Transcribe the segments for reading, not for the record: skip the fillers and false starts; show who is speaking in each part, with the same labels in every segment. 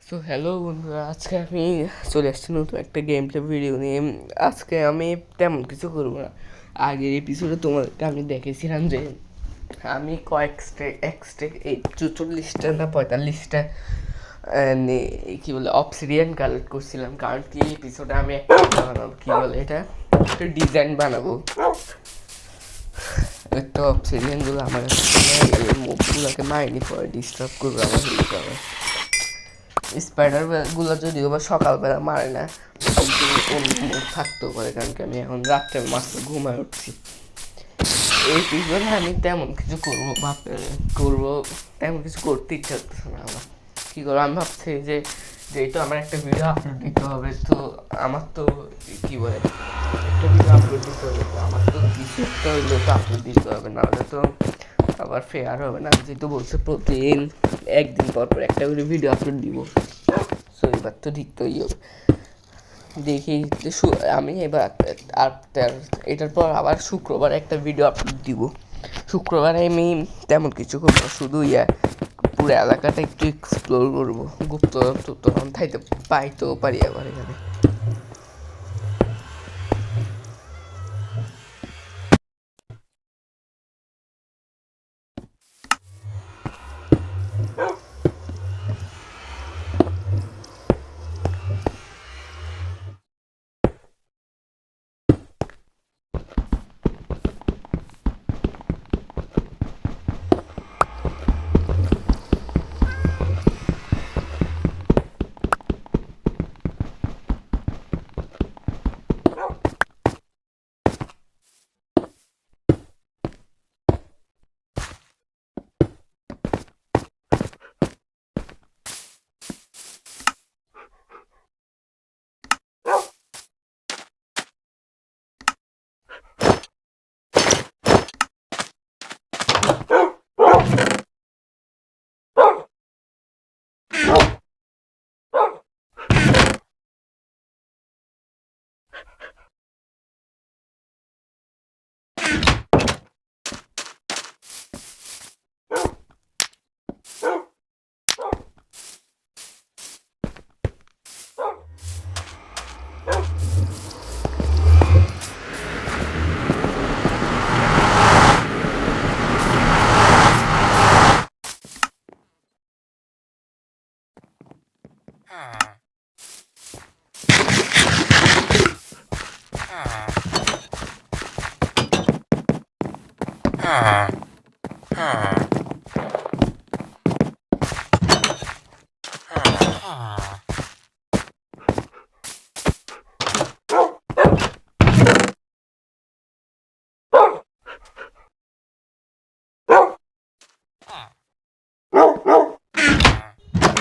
Speaker 1: So hello বন্ধুরা, আজকে আমি চলে আসছি নতুন একটা গেম প্লে ভিডিও নিয়ে। আজকে আমি তেমন কিছু করবো না। আগের এপিসোডে তোমাদেরকে আমি দেখেছিলাম যে আমি এই 44টা না 45টা কী বলে অবসিডিয়ান কালেক্ট করছিলাম, কারণ কি এপিসোডে আমি একটা বানাবো, কী বলে এটা, একটা ডিজাইন বানাবো। তো অবসিডিয়ানগুলো আমার মুখগুলোকে মাইনি পরে ডিস্টার্ব করবে আমার হিলকে আবার। স্পাইডারগুলো যদিও বা সকালবেলা মারে না, কিন্তু অন্য থাকতেও পারে, কারণ কি আমি এখন রাত্রে মাত্র ঘুমায় উঠছি। এই পিছনে আমি তেমন কিছু করবো তেমন কিছু করতে ইচ্ছা করতেছে না আমার। কী করবো আমি ভাবছি যে যেহেতু আমার একটা ভিডিও আপলোড দিতে হবে, তো আমার তো কী বলে একটা ভিডিও আপলোড দিতে হবে, তো আমার তো কিছু একটা হইলেও তো আপলোড দিতে হবে, নাহলে তো আবার ফেয়ার হবে না। যেহেতু বলছে প্রতিদিন একদিন পর পর একটা করে ভিডিও আপলোড দিব, সো এবার তো দিতেই হবে। দেখি আমি এবার এটার পর আবার শুক্রবার একটা ভিডিও আপলোড দিব। শুক্রবারে আমি তেমন কিছু করবো, শুধু পুরো এলাকাটা একটু এক্সপ্লোর করবো, গুপ্ত পাইতেও পারি আবার এখানে।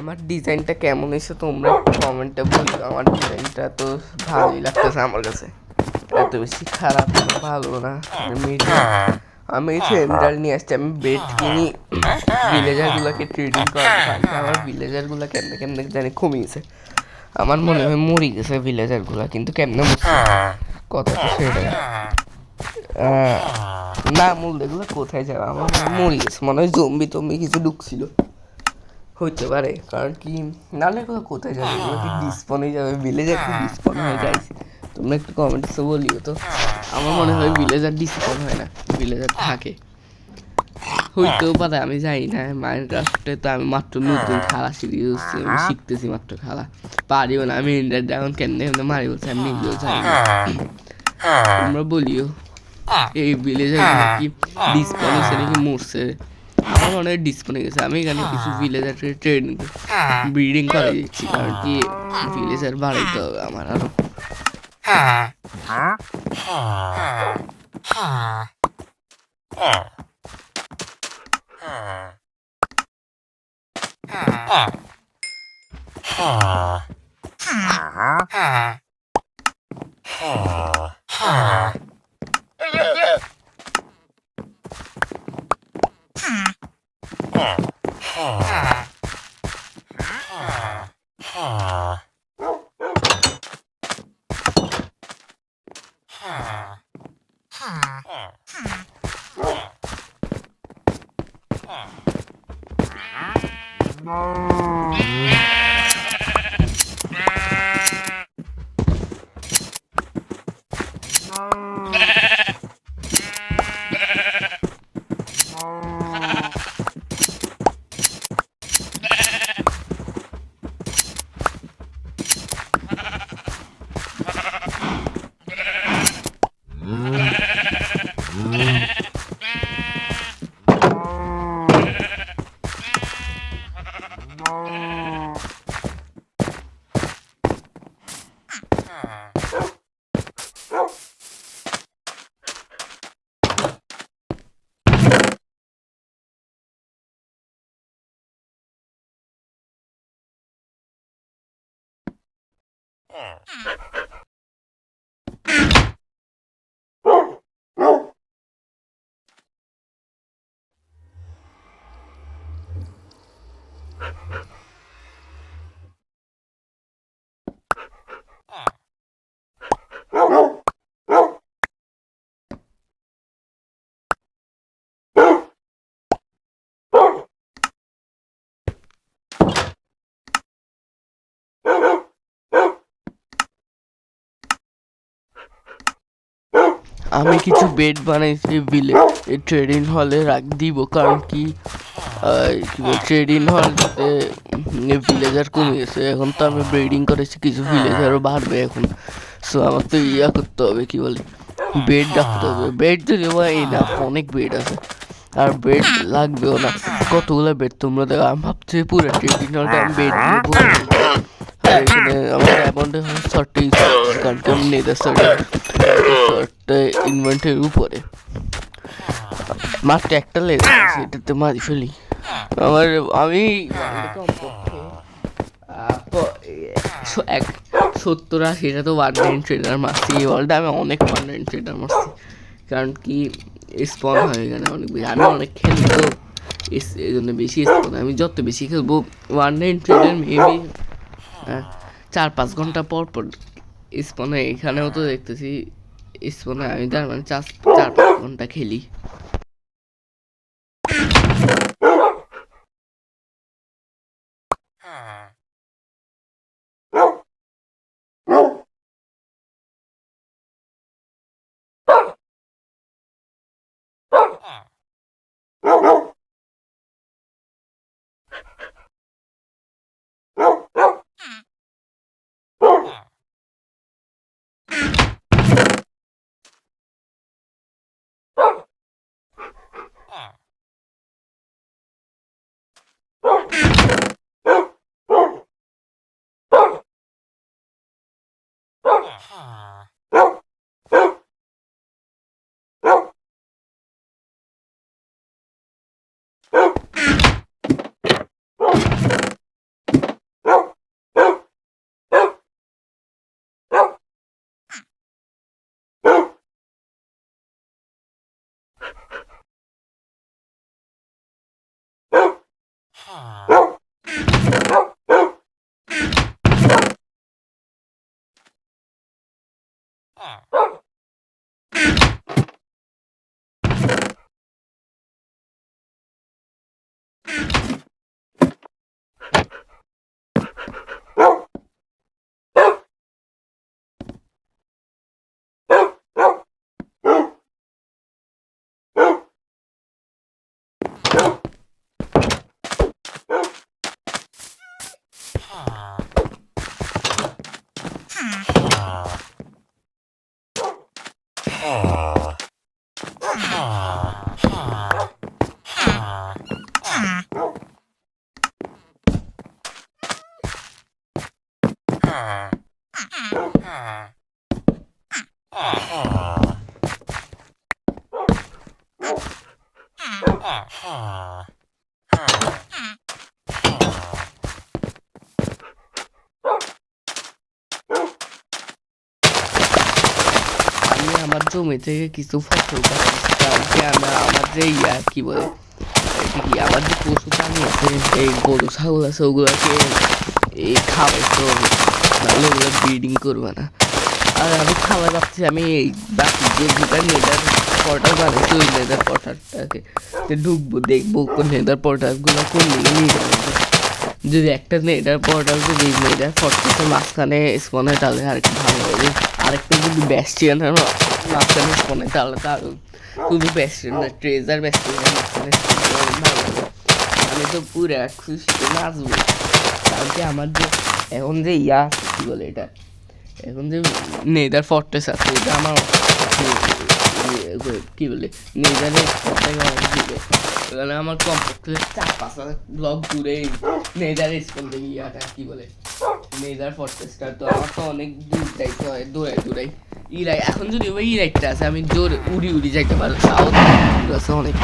Speaker 1: আমার ডিজাইনটা কেমন হয়েছে তোমরা কমেন্টে বলো। আমার ডিজাইনটা তো ভালোই লাগতেছে আমার কাছে, এত বেশি খারাপ না, ভালো না, আমি সেন্ডাল নিয়ে আসছি। আমি বেড কিনি ভিলেজারগুলোকে ট্রেডিং করার, আমার ভিলেজারগুলো কেমনে কেমনে জানি কমিয়েছে। আমার মনে হয় মরি গেছে ভিলেজারগুলো, কিন্তু কেমনে মরছে কথা তো সেটাই না। এগুলো কোথায় যাবে, আমার মরে গেছে মনে হয়, জম্বি টম্বি কিছু ঢুকছিল হইতে পারে, কারণ কি নাহলে এগুলো কোথায় যাবে, এগুলো কি ডিসপনে যাবে, ভিলেজার কি ডিসপন হয়ে যায়? তোমরা একটু কমেন্টসে বলিও তো। আমার মনে হয় ভিলেজার ডিসপন হয় না, ভিলেজার থাকে, হইতেও পারে, আমি জানি না। মাইনক্রাফটে তো আমি মাত্র নতুন খেলা শিখেছি, আমি শিখতেছি মাত্র খেলা, পারিও না আমি এন্ডার ড্রাগন কেমনে কেমনে মারি বলছি আমি নিজেও জানি না। তোমরা বলিও এই ভিলেজার কি ডিসপন হয়েছে নাকি মরছে। আমার মনে হয় ডিসপনে গেছে। আমি এখানে কিছু ভিলেজার ট্রেনিং ব্রিডিং করে দিচ্ছি, কারণ কি ভিলেজার বাড়াইতে হবে আমার আরো। আমি কিছু বেড বানাইছি ট্রেডিং হলে রাখ দিব, কারণ কি ট্রেডিং হলতে ভিলেজার কমে গেছে। এখন তো আমি ব্রিডিং করেছি, কিছু ভিলেজারও বাড়বে এখন। সো আমার তো করতে হবে, কি বলে, বেড রাখতে হবে। বেড যদি এই না, অনেক বেড আছে, আর বেড লাগবেও না। কতগুলো বেড তোমরা দেখো, আমি ভাবছি পুরো ট্রেডিং হলটা আমি বেড দিয়ে ভরে দেবো। আর এখানে আমার অ্যামাউন্টে শর্টে কারণ কি আমি নেদার শর্টটা ইনভেন্টের উপরে মাত্র একটা লেগে আছে, এটাতে মারি ফেলি। আমি কমপক্ষে 70-80 তো ওয়ান নাইন ট্রেডার মারছি। এই ওয়ার্ল্ডে আমি অনেক ওয়ান নাইন ট্রেডার মারছি, কারণ কি স্পন হয়ে গেলে অনেক বেশি। আমি অনেক খেলি তো, এই জন্য বেশি স্পন। আমি যত বেশি খেলবো ওয়ান নাইন ট্রেডার মেবি 4-5 ঘন্টা পর পর স্পনে। এখানেও তো দেখতেছি স্পনে আমি তার মানে 4-5 ঘন্টা খেলি। আমার জমি থেকে কিছু ফসল কাটছি, আমার যে কি বলে কি, আমার যে পশু প্রাণী আছে, এই গরু ছাগল আছে, ওগুলোকে এই খাওয়াই তো, নাহলে ওগুলো ব্রিডিং করবে না। আর আমি খাবার ভাবছি, আমি এই বাকি যে নেদার পটার বানাইছি, ওই নেদার পটারটাকে ঢুকবো, দেখবো নেদার পটারগুলো কোন দিকে নিয়ে যাবো। যদি একটা নেদার পটার যদি নেদার পটার মাঝখানে স্পনে, তাহলে আর একটু ভালো হবে। আরেকটা যদি ব্যাস্টিয়ানের মাঝখানে স্পনে, তাহলে তার শুধু ব্যাস্টিয়ান না, ট্রেজার ব্যাস্টিয়ানের মাঝখানে ভালো হবে। আমি তো পুরো খুশিতে নাচবো, কারণ কি আমার যে এখন যে কি বলে এটা, এখন যে নেদার ফর্ট্রেস আছে, এটা আমার কি বলে নেদারের থেকে অনেক দিবে। ওখানে আমার কমপক্ষে 4-5 ব্লক দূরে নেদার স্কুল থেকে ইয়াটা কি বলে নেদার ফরেস্টটা, তো আমার তো অনেক দূর যাইতে হয় দৌড়াই ইরাই। এখন যদি ওই ইরাইটটা আছে আমি জোর উড়ি যাইতে পারবো, তাও আছে অনেক।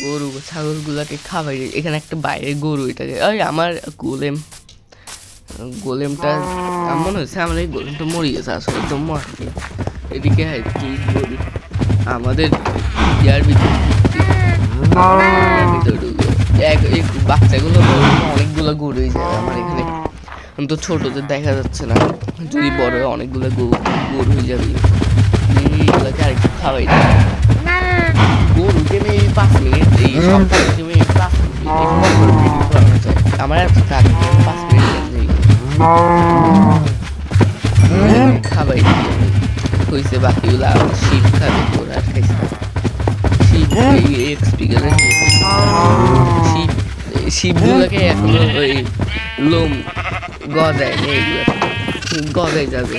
Speaker 1: গরু ছাগলগুলোকে খাবাই। এখানে একটা বাইরে গরু, এটাকে ওই আমার গোলেমটা মনে হচ্ছে আমার এই গোলেমটা মরে গেছে আসলে তো মরে। এদিকে গরু আমাদের ইয়ার ভিতরে বাচ্চাগুলো অনেকগুলো গরু হয়ে যাবে আমার এখানে, তো ছোটদের দেখা যাচ্ছে না, যদি বড় অনেকগুলো গরু হয়ে যাবে। এইগুলোকে আরেকটু খাওয়াই গরুকে আমি 5 মিনিট এই সপ্তাহে তুমি 5 মিনিট আমার এত কাজ 5 মিনিট খাবাই হয়েছে। বাকিগুলো শীত খাবে ওরা আর খাইছে শীত এক্সপি গেলে শিবগুলোকে এখনো ওই লোম গজায় নেই, এগুলো গজায় যাবে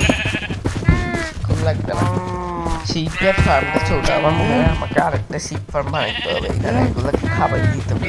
Speaker 1: খুব লাগবে না। শিপের ফার্মটা ছোট, আমার মনে হয় আমাকে আরেকটা শিপ ফার্ম বানাইতে হবে, এখানে এগুলোকে খাবার দিতে হবে।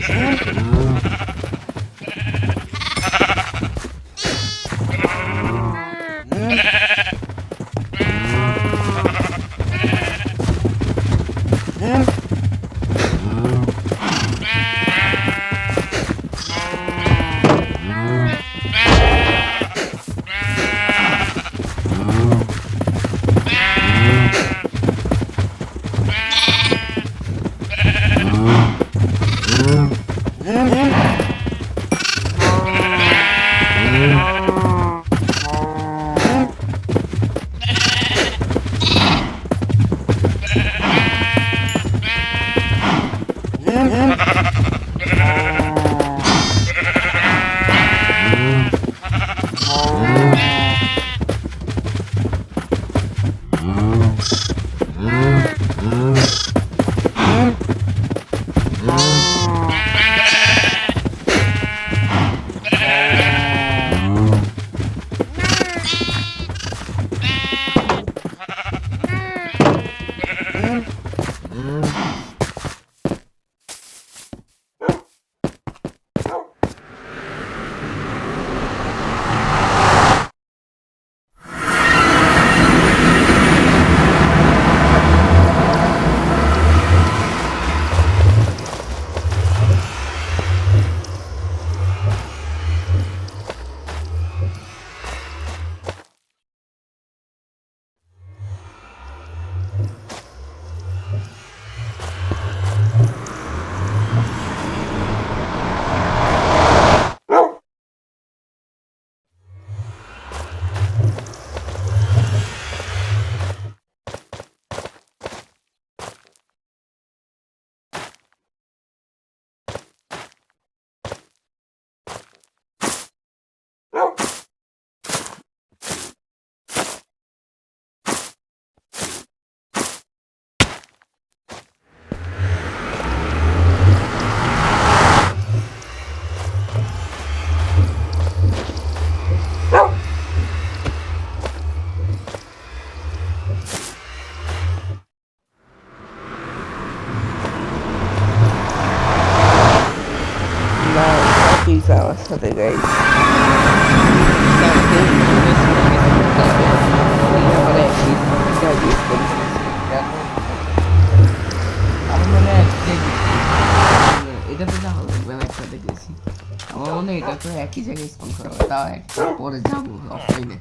Speaker 1: একই জায়গায় স্পন করা হবে, তাও একটা পরে যাবো অফলাইনে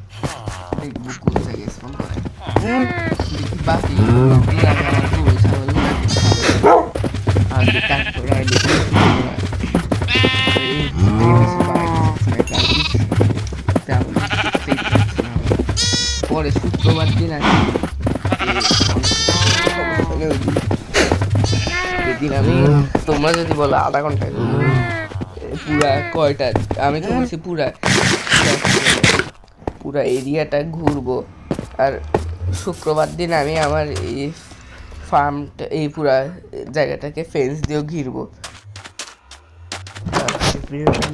Speaker 1: দেখবো কোন জায়গায় স্পন করে। দেখি বাকি দিন আগে আমার গরু ছাগল আগে তারপর আর দেখি পরে শুক্রবার দিন আমি এদিন আমি তোমরা যদি বলো আধা ঘন্টায় পুরা কয়টা, আমি তো বলছি পুরা পুরা এরিয়াটা ঘুরবো। আর শুক্রবার দিন আমি আমার এই ফার্মটা এই পুরা জায়গাটাকে ফেন্স দিয়েও ঘিরবো।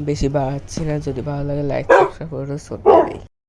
Speaker 1: বেশি বাড়াচ্ছি না, যদি ভালো লাগে লাইক সাবস্ক্রাইব করে